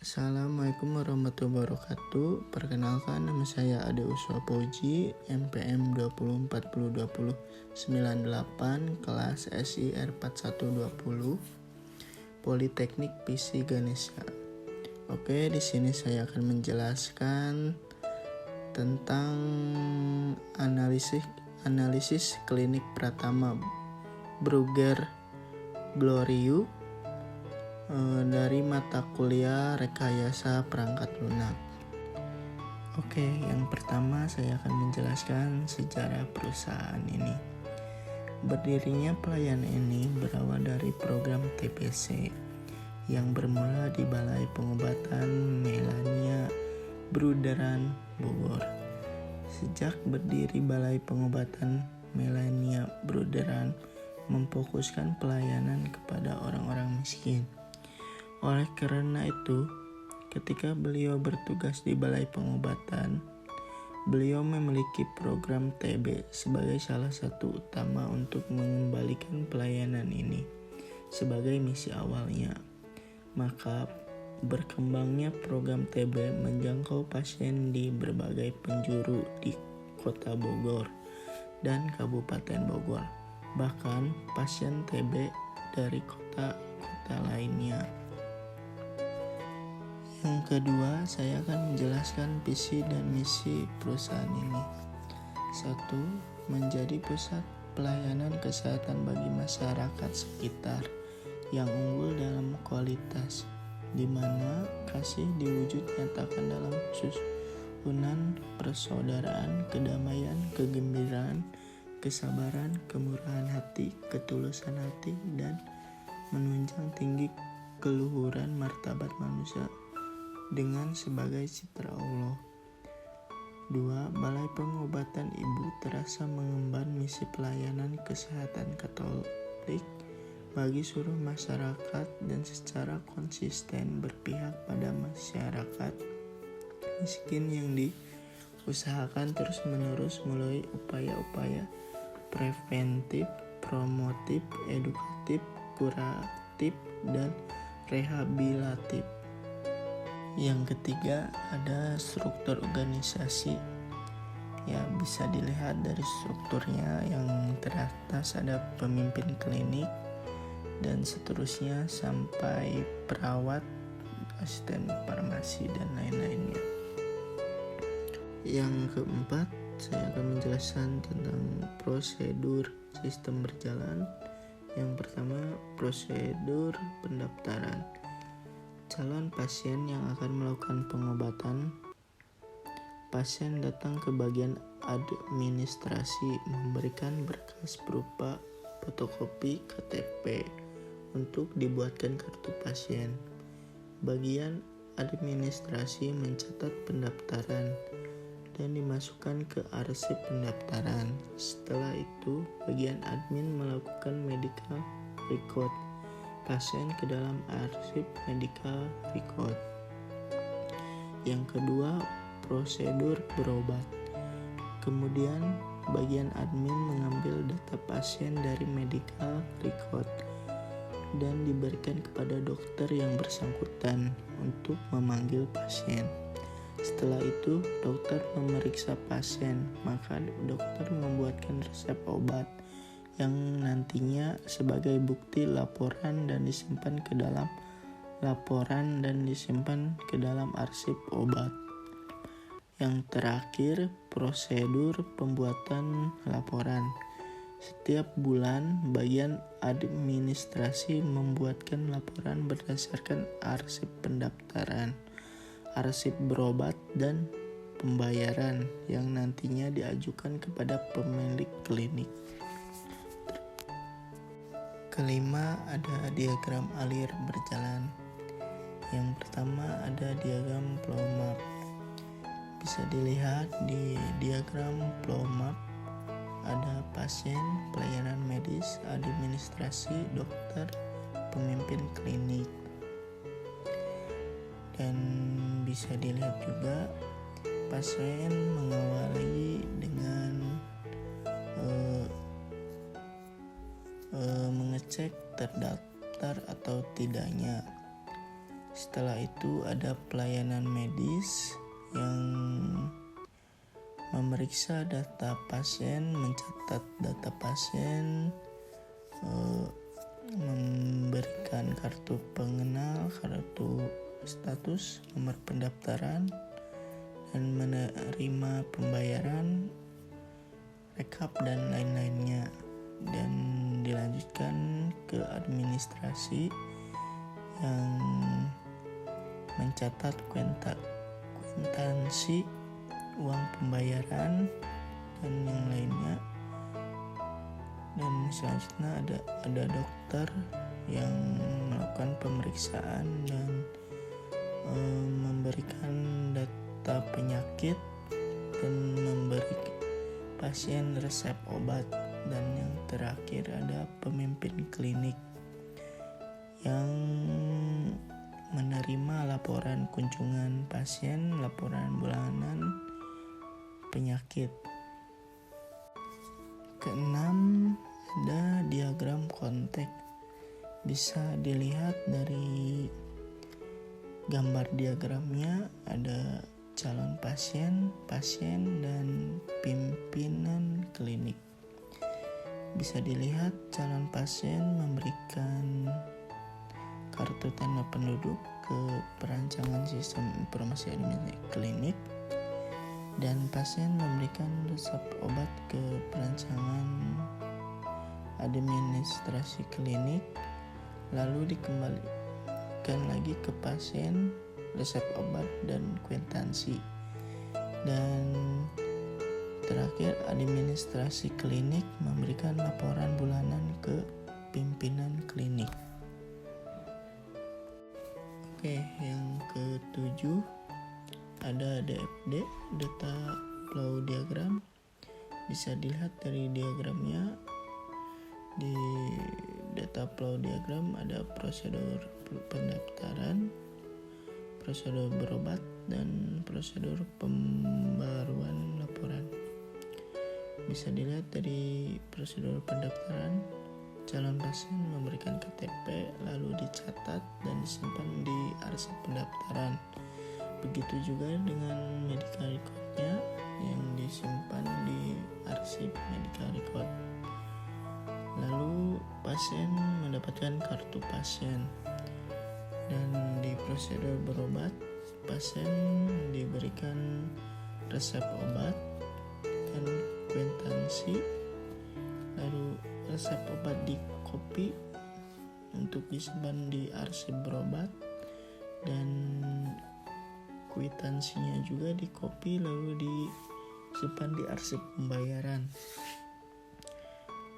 Assalamualaikum warahmatullahi wabarakatuh. Perkenalkan, nama saya Ade Uswa Puji, MPM 20402098, kelas SIR 4120, Politeknik PC Ganesha. Oke, di sini saya akan menjelaskan tentang analisis klinik Pratama Brugger Glorieux dari mata kuliah rekayasa perangkat lunak. Oke, yang pertama saya akan menjelaskan sejarah perusahaan ini. Berdirinya pelayanan ini berawal dari program TBC yang bermula di Balai Pengobatan Melania Bruderan Bogor. Sejak berdiri Balai Pengobatan Melania Bruderan memfokuskan pelayanan kepada orang-orang miskin. Oleh karena itu, ketika beliau bertugas di Balai Pengobatan, beliau memiliki program TB sebagai salah satu utama untuk mengembalikan pelayanan ini sebagai misi awalnya. Maka berkembangnya program TB menjangkau pasien di berbagai penjuru di Kota Bogor dan Kabupaten Bogor, bahkan pasien TB dari kota-kota lainnya. Yang kedua, saya akan menjelaskan visi dan misi perusahaan ini. 1. Menjadi pusat pelayanan kesehatan bagi masyarakat sekitar yang unggul dalam kualitas, di mana kasih diwujud nyatakan dalam susunan persaudaraan, kedamaian, kegembiraan, kesabaran, kemurahan hati, ketulusan hati, dan menunjang tinggi keluhuran martabat manusia dengan sebagai citra Allah. 2. Balai Pengobatan Ibu terasa mengemban misi pelayanan kesehatan Katolik bagi seluruh masyarakat dan secara konsisten berpihak pada masyarakat miskin yang diusahakan terus-menerus melalui upaya-upaya preventif, promotif, edukatif, kuratif, dan rehabilitatif. Yang ketiga, ada struktur organisasi. Ya, bisa dilihat dari strukturnya, yang teratas ada pemimpin klinik dan seterusnya sampai perawat, asisten farmasi, dan lain-lainnya. Yang keempat, saya akan menjelaskan tentang prosedur sistem berjalan. Yang pertama, prosedur pendaftaran. Calon pasien yang akan melakukan pengobatan. Pasien datang ke bagian administrasi memberikan berkas berupa fotokopi KTP untuk dibuatkan kartu pasien. Bagian administrasi mencatat pendaftaran dan dimasukkan ke arsip pendaftaran. Setelah itu, bagian admin melakukan medical record pasien ke dalam arsip medical record. Yang kedua, prosedur berobat. Kemudian, bagian admin mengambil data pasien dari medical record dan diberikan kepada dokter yang bersangkutan untuk memanggil pasien. Setelah itu, dokter memeriksa pasien, maka dokter membuatkan resep obat yang nantinya sebagai bukti laporan dan disimpan ke dalam arsip obat. Yang terakhir, prosedur pembuatan laporan. Setiap bulan, bagian administrasi membuatkan laporan berdasarkan arsip pendaftaran, arsip berobat, dan pembayaran yang nantinya diajukan kepada pemilik klinik. Kelima, ada diagram alir berjalan. Yang pertama ada diagram flow map. Bisa dilihat di diagram flow map ada pasien, pelayanan medis, administrasi, dokter, pemimpin klinik. Dan bisa dilihat juga pasien mengawali dengan mengecek terdaftar atau tidaknya. Setelah itu ada pelayanan medis yang memeriksa data pasien, mencatat data pasien, memberikan kartu pengenal, kartu status, nomor pendaftaran, dan menerima pembayaran, rekap, dan lain-lainnya. Dan dilanjutkan ke administrasi yang mencatat kwitansi, uang pembayaran, dan yang lainnya. Dan selanjutnya ada dokter yang melakukan pemeriksaan dan memberikan data penyakit dan memberi pasien resep obat. Dan yang terakhir ada pemimpin klinik yang menerima laporan kunjungan pasien, laporan bulanan, penyakit. Keenam, ada diagram kontak. Bisa dilihat dari gambar diagramnya, ada calon pasien, dan pimpinan klinik. Bisa dilihat calon pasien memberikan kartu tanda penduduk ke perancangan sistem informasi administrasi klinik, dan pasien memberikan resep obat ke perancangan administrasi klinik, lalu dikembalikan lagi ke pasien resep obat dan kwitansi. Dan terakhir, administrasi klinik memberikan laporan bulanan ke pimpinan klinik. Oke, yang ketujuh ada DFD, data flow diagram. Bisa dilihat dari diagramnya. Di data flow diagram ada prosedur pendaftaran, prosedur berobat, dan prosedur pembaruan laporan. Bisa dilihat dari prosedur pendaftaran, calon pasien memberikan KTP lalu dicatat dan disimpan di arsip pendaftaran. Begitu juga dengan medical record-nya yang disimpan di arsip medical record. Lalu pasien mendapatkan kartu pasien. Dan di prosedur berobat, pasien diberikan resep obat dan kwitansi, lalu resep obat di copy untuk disimpan di arsip berobat, dan kwitansinya juga di copy lalu disimpan di arsip pembayaran.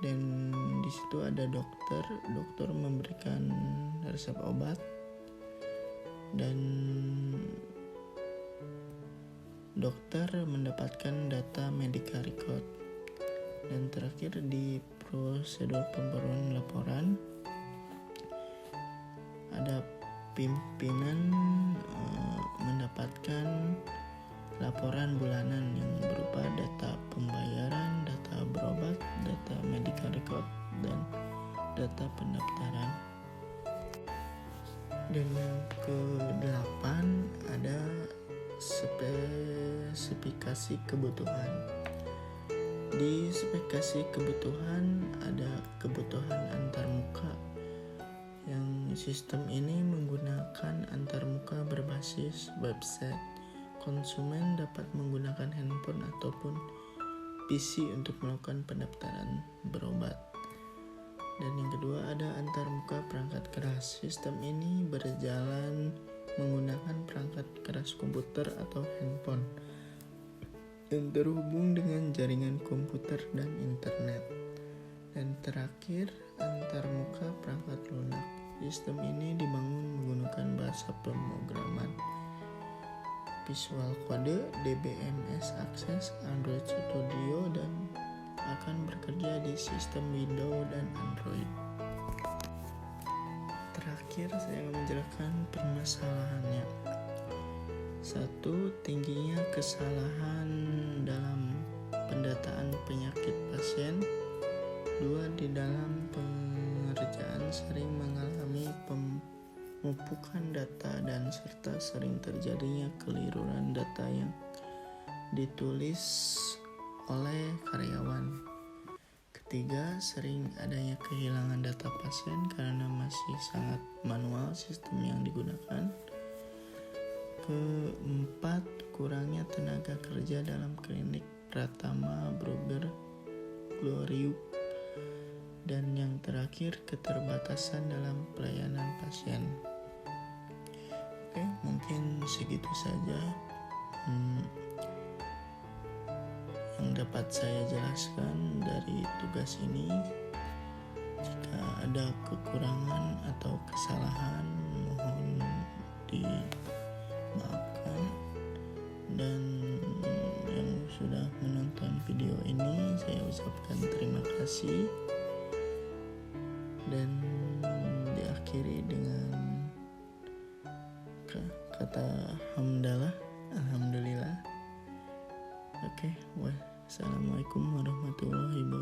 Dan di situ ada dokter memberikan resep obat, dan dokter mendapatkan data medical record. Dan terakhir di prosedur pembaruan laporan ada pimpinan mendapatkan laporan bulanan yang berupa data pembayaran, data berobat, data medical record, dan data pendaftaran. Dan yang ke-8 ada spesifikasi kebutuhan. Di spesifikasi kebutuhan ada kebutuhan antarmuka, yang sistem ini menggunakan antarmuka berbasis website. Konsumen dapat menggunakan handphone ataupun PC untuk melakukan pendaftaran berobat. Dan yang kedua ada antarmuka perangkat keras. Sistem ini berjalan menggunakan perangkat keras komputer atau handphone dan terhubung dengan jaringan komputer dan internet. Dan terakhir, antarmuka perangkat lunak. Sistem ini dibangun menggunakan bahasa pemrograman Visual Code, DBMS Access, Android Studio, dan akan bekerja di sistem Windows dan Android. Terakhir, saya akan menjelaskan permasalahannya. 1. Tingginya kesalahan dalam pendataan penyakit pasien. 2. Di dalam pengerjaan sering mengalami penumpukan data dan serta sering terjadinya keliruan data yang ditulis oleh karyawan. Ketiga, sering adanya kehilangan data pasien karena masih sangat manual sistem yang digunakan. Keempat, kurangnya tenaga kerja dalam klinik Pratama Brugger Gloriuk. Dan yang terakhir, keterbatasan dalam pelayanan pasien. Oke, mungkin segitu saja yang dapat saya jelaskan dari tugas ini. Jika ada kekurangan atau kesalahan, mohon dimaafkan. Dan yang sudah menonton video ini, saya ucapkan terima kasih. Dan diakhiri dengan kata hamdalah, alhamdulillah. Oke, wassalamualaikum warahmatullahi wabarakatuh.